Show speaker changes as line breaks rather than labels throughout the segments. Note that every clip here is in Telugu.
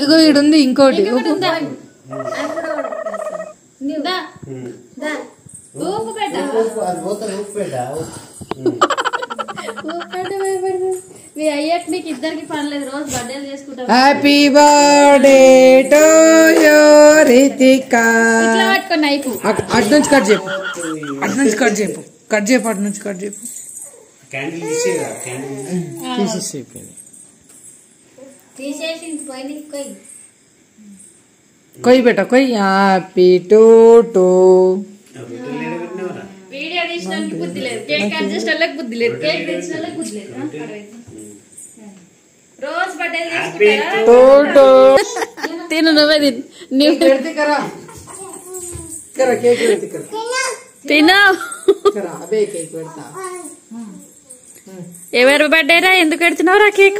ఇగో ఈడుంది ఇంకోటి.
మీ అయ్యాక మీకు ఇద్దరికి పనిలేదు, రోజు బర్త్డేలు చేసుకుంటాం.
Happy birthday to you Ritika.
ఇట్లా పట్టుకొని అయిపో.
అటు నుంచి కట్ చెప్పు, అటు నుంచి కట్ చెప్పు, కట్ చెప్పు, అటు నుంచి కట్ చెప్పు.
తీసేసి
కొయ్యి బేట కొయ్యి. హ్యాపీ టు
వీడియో తీసినందుకు బుద్ధి లేదు, కేక్ కట్ చేసేళ్ళకి బుద్ధి లేదు, కేక్ తెచ్చినోళ్ళకి బుద్ధి లేదు. రోజు బర్త్డే తిను, నువ్వే తిను. ఎవరు బర్త్డేరా, ఎందుకు పెడుతున్నావురా కేక్?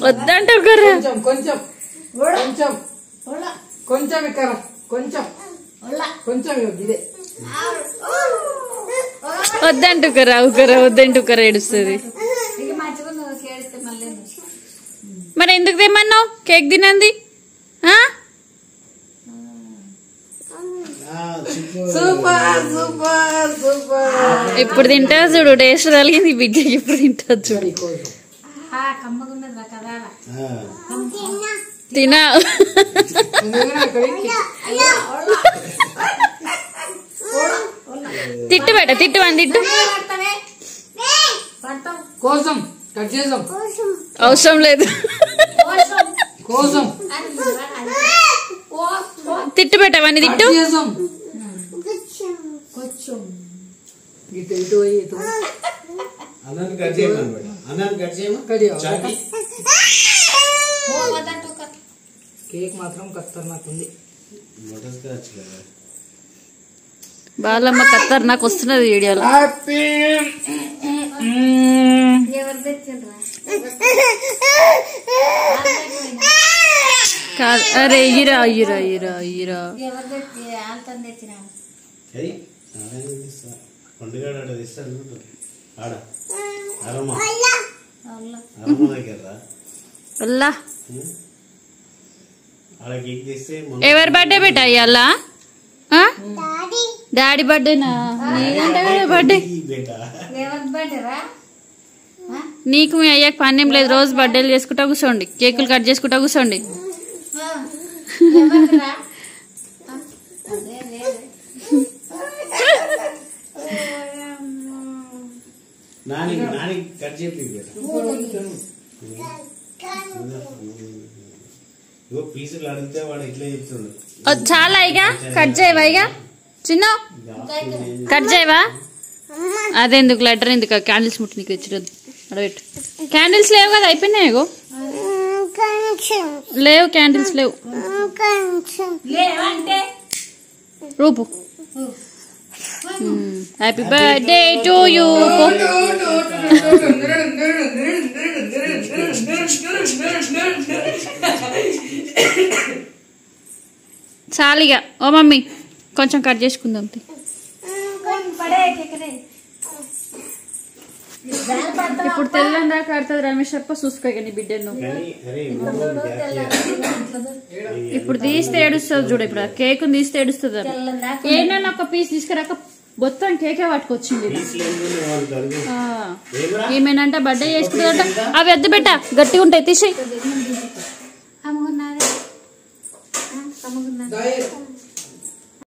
వద్దంటావు కదా,
కొంచెం కొంచెం కొంచెం ఇక్కడ కొంచెం కొంచెం ఇదే
వద్దంటూ కరా ఉకరా, వద్దంటూ కరా ఏడుస్తుంది. మరి ఎందుకు తెమ్మన్నావు కేక్ తినంది?
Super super super.
ఇప్పుడు తింటా చూడు, టేస్ట్ కలిగింది బిడ్డకి, ఇప్పుడు తింటా చూడు. తినా తిట్టు బేట, తిట్టు అని తిట్టు.
కోసం కట్ చేసాం,
అవసరం లేదు.
కోసం
తిట్టు పెట్టవని తిట్టు.
కేక్ మాత్రం ఖతర్నాకుంది.
బాలమ్మ ఖతర్నాక్ వస్తున్నది వీడియోలో. అరే ఇరా ఇరా ఇరా ఇరా. ఎవరి బర్త్డే బేటా ఇవాళ? డాడీ బర్త్డేనా? బర్త్డే నీకు మీ అయ్యాక పన్నేం లేదు, రోజు బర్త్డేలు చేసుకుంటా కూర్చోండి, కేకులు కట్ చేసుకుంటా కూర్చోండి. చాలా ఇక కట్ చేయవా? ఇక చిన్న కట్ చేయవా? అదెందుకు లెటర్ ఎందుకు? క్యాండిల్స్ ముట్టి నీకు తెచ్చిరద్దు, అడబెట్టు. క్యాండిల్స్ లేవు కదా, అయిపోయినాయి. లేవు క్యాండిల్స్ లేవు. రూపు హ్యాపీ బర్త్డే టు యూ. చాలిగా ఓ మమ్మీ కొంచెం కట్ చేసుకుందాం. ఇప్పుడు తెల్లని దాకా ఆడుతుంది రమేష్ అప్ప, చూసుకోక నీ బిడ్డను. ఇప్పుడు తీస్తే ఏడుస్తుంది చూడు, ఇప్పుడు కేక్ తీస్తే ఏడుస్తుంది. ఏమైనా ఒక పీస్ తీసుకురాక మొత్తం కేకే పట్టుకొచ్చింది. ఏమేనంట బర్త్డే చేసుకుంటుందంట. అవి వద్దు పెట్ట, గట్టిగా ఉంటాయి, తీసేయి.